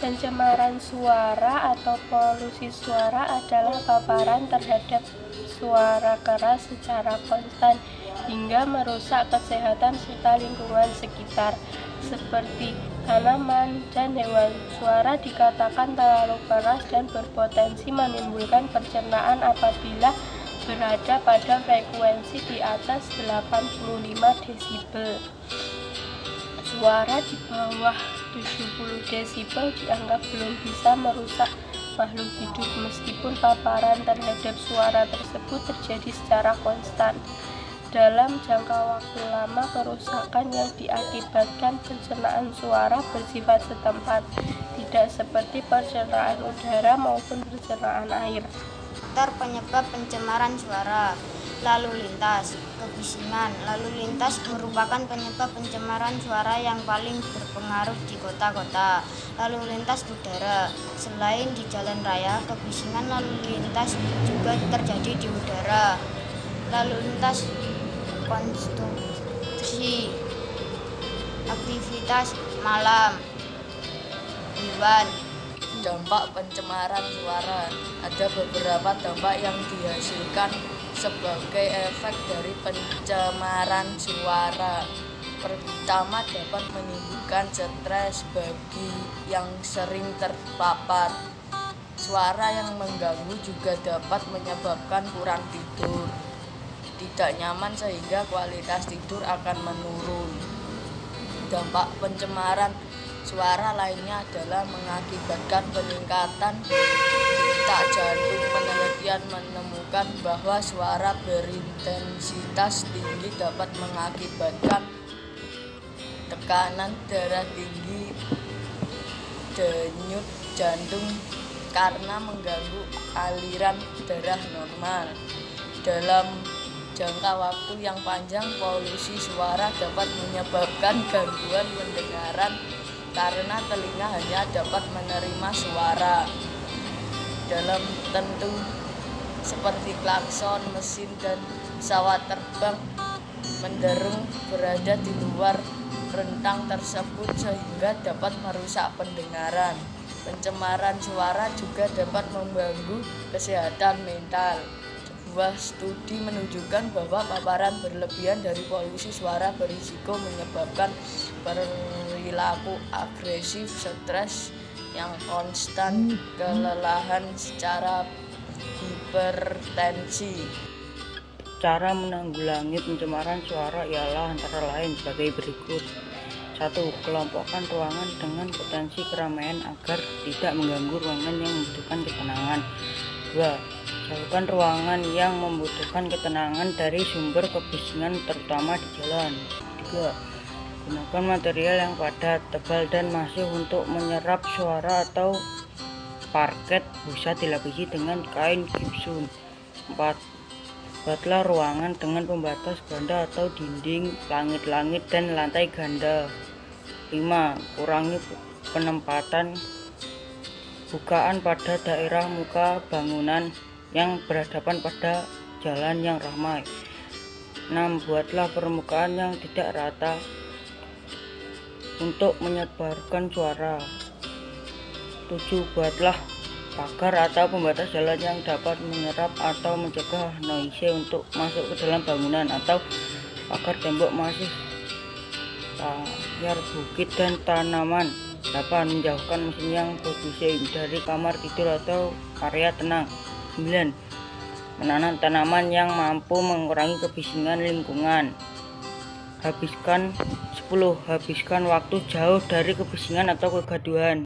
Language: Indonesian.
Pencemaran suara atau polusi suara adalah paparan terhadap suara keras secara konstan hingga merusak kesehatan serta lingkungan sekitar, seperti tanaman dan hewan. Suara dikatakan terlalu keras dan berpotensi menimbulkan pencernaan apabila berada pada frekuensi di atas 85 desibel. Suara di bawah 70 desibel dianggap belum bisa merusak makhluk hidup meskipun paparan terhadap suara tersebut terjadi secara konstan. Dalam jangka waktu lama, kerusakan yang diakibatkan pencernaan suara bersifat setempat, tidak seperti pencernaan udara maupun pencernaan air. Faktor penyebab pencemaran suara. Lalu lintas, kebisingan. Lalu lintas merupakan penyebab pencemaran suara yang paling berpengaruh di kota-kota. Lalu lintas udara. Selain di jalan raya, kebisingan lalu lintas juga terjadi di udara. Lalu lintas konstruksi, aktivitas malam, hewan. Dampak pencemaran suara. Ada beberapa dampak yang dihasilkan sebagai efek dari pencemaran suara. Pertama, dapat menimbulkan stres bagi yang sering terpapar. Suara yang mengganggu juga dapat menyebabkan kurang tidur, tidak nyaman sehingga kualitas tidur akan menurun. Dampak pencemaran suara lainnya adalah mengakibatkan peningkatan detak jantung. Penelitian menemukan bahwa suara berintensitas tinggi dapat mengakibatkan tekanan darah tinggi, denyut jantung karena mengganggu aliran darah normal. Dalam jangka waktu yang panjang, polusi suara dapat menyebabkan gangguan pendengaran karena telinga hanya dapat menerima suara dalam tentu seperti klakson mesin dan pesawat terbang menderung berada di luar rentang tersebut sehingga dapat merusak pendengaran. Pencemaran suara juga dapat mengganggu kesehatan mental. Sebuah studi menunjukkan bahwa paparan berlebihan dari polusi suara berisiko menyebabkan perilaku agresif, stres yang konstan, kelelahan secara hipertensi. Cara menanggulangi pencemaran suara ialah antara lain sebagai berikut. 1. Kelompokkan ruangan dengan potensi keramaian agar tidak mengganggu ruangan yang membutuhkan ketenangan. 2. Jauhkan ruangan yang membutuhkan ketenangan dari sumber kebisingan terutama di jalan. 3. Gunakan material yang padat, tebal, dan masif untuk menyerap suara atau parket bisa dilapisi dengan kain gipsum. 4. Buatlah ruangan dengan pembatas ganda atau dinding, langit-langit, dan lantai ganda. 5. Kurangi penempatan bukaan pada daerah muka bangunan yang berhadapan pada jalan yang ramai. 6. Buatlah permukaan yang tidak rata untuk menyebarkan suara. 7. Buatlah pagar atau pembatas jalan yang dapat menyerap atau mencegah noise untuk masuk ke dalam bangunan, atau pagar tembok masif, layar bukit, dan tanaman. 8. Menjauhkan mesin yang berbising dari kamar tidur atau area tenang. 9. Menanam tanaman yang mampu mengurangi kebisingan lingkungan. 10. Habiskan waktu jauh dari kebisingan atau kegaduhan.